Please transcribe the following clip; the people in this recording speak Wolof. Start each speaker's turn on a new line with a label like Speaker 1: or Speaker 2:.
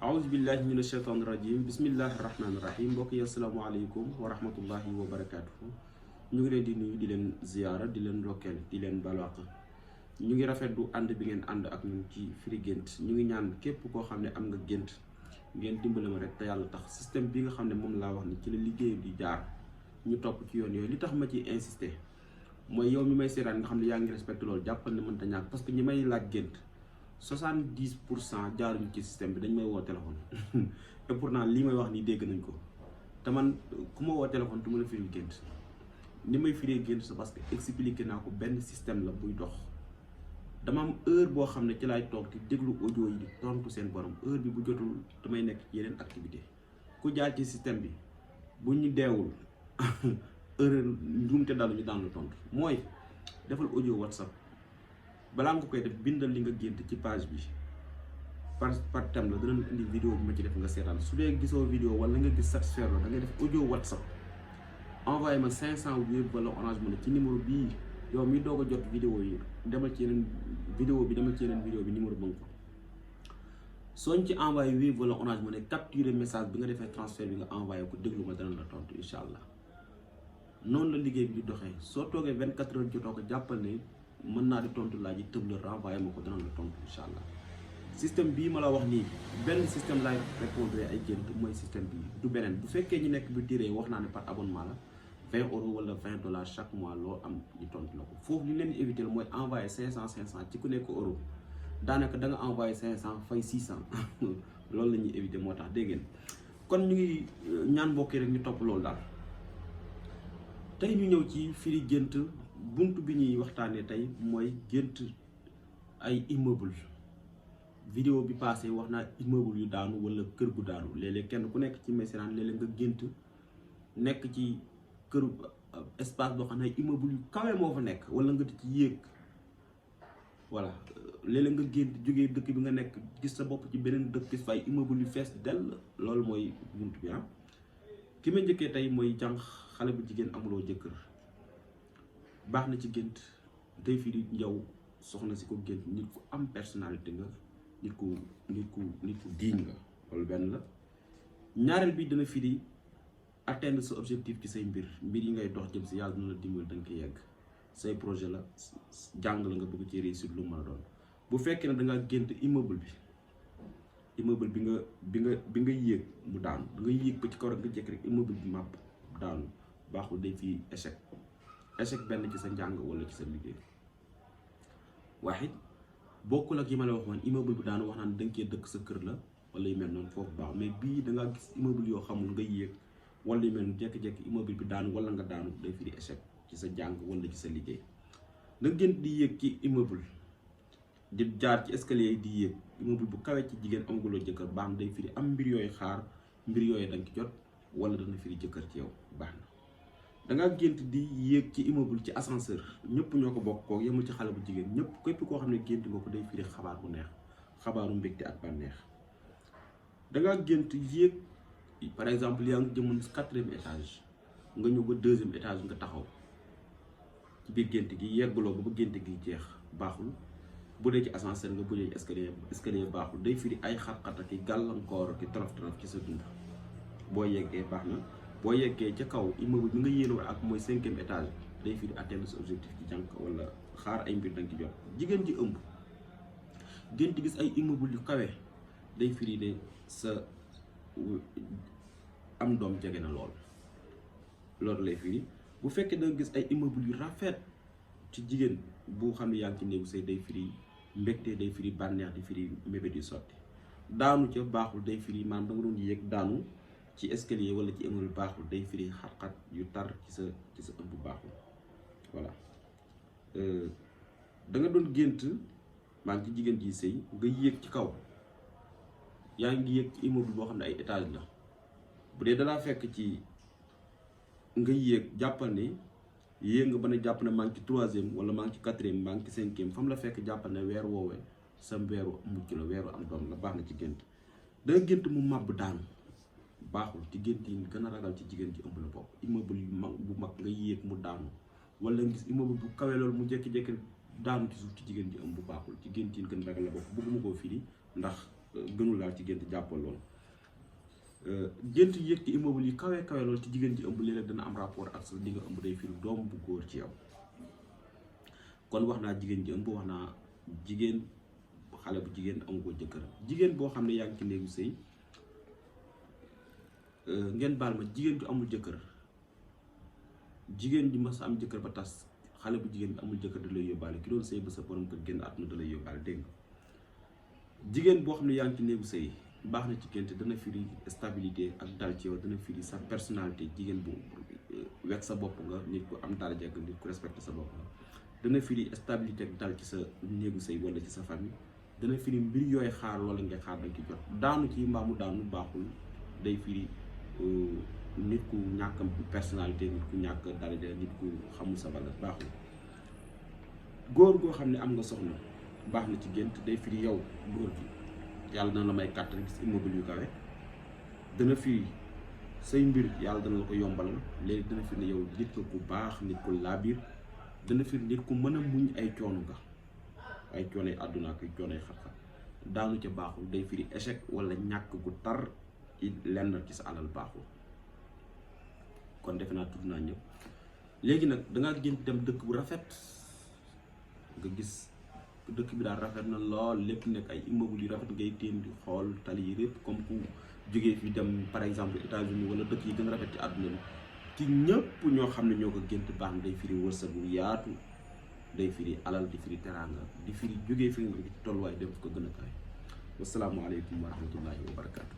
Speaker 1: aouzu billahi mina shaytaani rajim bismillahi rahmaani rahim mbokk yi asalaamaaleykum wa rahmatullahi wa barakaatuhu. ñu ngi leen di nuyu di leen ziyaara di leen ndokkeel di leen balwaq. ñu ngi rafetlu ànd bi ngeen ànd ak ñun ci firi gént. ñu ngi ñaan képp koo xam ne am nga gént ngeen dimbale ma rek te yàlla tax système bi nga xam ne moom laa wax ni ci la liggéey di jaar ñu topp ci yoon yooyu. li tax ma ci insister mooy yow mi may seetaan nga xam ne yaa ngi respecté loolu jàppal ne mënta ñàkk, parce que ñi may laaj gént 70% jaaruñu ci système bi, dañ may woo téléphone et pourtant lii may wax nii dégg nañ ko. te man ku ma woo téléphone du ma la firi gént. ni may firee gént c'est parce que expliqué naa ko benn système la buy dox. dama am heure boo xam ne ci laay toog di déglu audio yi di tontu seen borom, heure bi bu jotul damay nekk ci yeneen activité. ku jaar ci système bi bu ñu deewul heure njuumte dalu ñu daan la tontu. mooy defal audio WhatsApp, balaa nga koy def bindal li nga gént ci page bi par thème la, dana indi vidéo bi ma ci def nga seetaan. su dee gisoo vidéo wala nga gis satisfaire la da ngay def audio WhatsApp, envoyé ma 500 Wave wala Orange Money ci numéro bii. yow mi doog a jot vidéo yi demal ci yeneen vidéo bi numéro ba nga ko sooñ ci envoyé Wave wala Orange Money capturer message bi nga defee transfert bi nga envoyé ko, déglu ma dana la tontu incha allah. noonu la liggéey bi di doxee. soo toogee 24 heures jotoo ko jàppal ne mën naa di tontu laaj yi tëb la renvoyé ma ko, dana la tontu incha allah. système bii ma la wax nii benn système laay répondre ay gént, mooy système bii du beneen. bu fekkee ñi nekk bi tiré wax naa ne par abonnement la 20 € wala $20 chaque mois loo am ñu tontu la ko. foofu li leen di éviter mooy envoyé 500 ci ku nekk euro, daanaka da nga envoyé 500 fay 600 loolu la ñuy éviter, moo tax dégg ngeen. kon ñu ngi ñaan mbokk yi rek ñu topp loolu daal. tey ñu ñëw ci firi gént. bunt bi ñuy waxtaanee tey mooy gént ay immeuble. vidéo bi passé wax naa immeuble yu daanu wala kër gu daanu. léeg-léeg kenn ku nekk ci message léeg-léeg nga gént nekk ci kër espace boo xam ne immeuble yu kawe moo fa nekk, wala nga di ci yéeg. voilà léeg-léeg nga gént jógee dëkk bi nga nekk gis sa bopp ci beneen dëkk gis fay immeuble yu fees dell. loolu mooy bunt bi ki ma njëkkee tey mooy jànq, xale bu jigéen amuloo jëkkër. baax na ci gént, day firi njaw soxna si ko gént nit ku am personnalité nga, nit ku diiñ nga. loolu benn la. ñaareel bi dana firi atteindre sa objectif ci say mbir yi ngay dox jëm si yàlla dina la dimbali da nga koy yegg. say projet la, jàng la nga bëgg ci réussir lu mën a doon. bu fekkee ne da nga gént immeuble bi nga yéeg mu daanu, da nga yéeg ba ci kaw rek nga jekk rek immeuble bi màpp daanu, baaxul, day firi échec benn ci sa njàng wala ci sa liggéey. waaye bokkul ak yi ma la wax man immeuble bi daanu wax naan da nga cee dëkk sa kër la wala yu mel noonu, foofu baax. mais bii da ngaa gis immeuble yoo xamul nga yéeg wala yu mel noonu jékki-jékki immeuble bi daanu wala nga daanu, day firi échec ci sa jàng wala ci sa liggéey. nga gën di yéeg ci immeuble di jaar ci escalier yi di yéeg immeuble bu kawe ci jigéen amaguloo jëkkër, baax na, day firi am mbir yooyu xaar, mbir yooyu da nga ci jot wala dana firi jëkkër ci yow, baax na. da ngaa gént di yéeg ci immeuble ci ascenseur, ñëpp ñoo ko bokk kook yemul ci xale bu jigéen, ñëpp képp koo xam ne gént nga ko day firi xabaar bu neex, xabaaru mbégte ak bànneex. da ngaa gént yéeg par exemple yaa ngi jëmoon 4e étage nga ñëw ba 2e étage nga taxaw ci biir gént gi, yegguloo ba gént gi jeex, baaxul. bu dee ci ascenseur nga, bu dee ci escalier baaxul, day firi ay xat-xat ak i gàllankoor ak i torof-torof ci sa dund. boo yeggee baax na. boo yeggee ca kaw immeuble bi nga yéenoo ak mooy 5e étage, day firi atteindre sa objectif ci jànk wala xaar ay mbir danga ci jot. jigéen ji ëmb gént gis ay immeuble yu kawe, day firi de sa am doom jege na lool, loolu lay firi. bu fekkee da nga gis ay immeuble yu rafet ci jigéen bu xam ne yaa ngi ci néegu say, day firi mbégte, day firi bànneex, di firi mébét yu sotti. daanu ca baaxul, day firi maanaam da nga doon yéeg daanu ci escalier wala ci immeuble baaxul, day firi xat-xat yu tar ci sa ëmb, baaxul. voilà da nga doon gént maa ngi ci jigéen ji sëy nga yéeg ci kaw, yaa ngi yéeg ci immeuble boo xam ne ay étage la. bu dee dalaa fekk ci nga yéeg, jàppal ne yéeg nga ba ne jàpp ne maa ngi ci 3e wala maa ngi ci 4e, maa ngi ci 5e, fam la fekk jàppal ne weer woowee sa weeru mucc la, weeru am doom la, baax na ci gént. da nga gént mu màbb daanu, baaxul. ci gént yi gën a ragal ci jigéen ji ëmb la bokk. immeuble bu mag nga yéeg mu daanu, wala nga gis immeuble bu kawe loolu mu jékki-jékki daanu ci suuf ci jigéen ji ëmb, bu baaxul. ci gént yi gën a ragal la bokk. bëgguma koo firi ndax gënul daal ci gént jàppal lool gént yëg ci immeuble yi kawe kawe lool ci jigéen ji ëmb léeg-léeg dana am rapport ak sa li nga ëmb day firi doom bu góor ci yow kon wax naa jigéen ji ëmb wax naa jigéen xale bu jigéen amu ko jëkkër jigéen boo xam ne yaa ngi ci néegu sëy ngeen baal ma jigéen ju amul jëkkër jigéen ju mas am jëkkër ba tas xale bu jigéen bi amul jëkkër da lay yóbbaale ki doon sëy ba sa borom kër génn àdduna da lay yóbbaale dégg nga jigéen boo xam ne yaa ngi ci néegu sëy baax na ci gént dana firi stabilité ak dal ci yow dana firi sa personnalité jigéen bu wekk sa bopp nga nit ku am daraja nga nit ku respecté sa bopp nga dana firi stabilité ak dal ci sa néegu sëy wala ci sa famille dana firi mbir yooy xaar wala nga xaar dañ ci jot daanu ci mbaamu daanu baaxul day firi nit ku ñàkk personnalité nit ku ñàkk daraja nit ku xamul sa valeur baaxul góor goo xam ne am nga soxna baax na ci gént day firi yow góor gi yàlla dana la may kàttan gis immeuble yu kawe dana firi say mbir yàlla dana la ko yombalal léegi dana firi ne yow nit ko ku baax nit ku laabiir dana firi nit ku mën a muñ ay coono nga ay coonoy àdduna ak coonoy xat-xat daanu ca baaxul day firi échec wala ñàkk gu tar ci lenn ci sa alal baaxul kon defe naa tudd naa ñëpp léegi nag dangaa gént dem dëkk bu rafet nga gis dëkk bi daal rafet na lool lépp nekk ay immeuble yu rafet ngay téen di xool tali yi lépp comme ku jógee fi dem par exemple États-Unis wala dëkk yi gën a rafet ci àdduna bi ci ñëpp ñoo xam ne ñoo ko gént baax na day firi wërsëg bu yaatu day firi alal di firi teraanga di firi jógee fi nga ci tolluwaay dem ko gën a kaay wasalaamualeykum wa rahmatullahi wa barakaatu.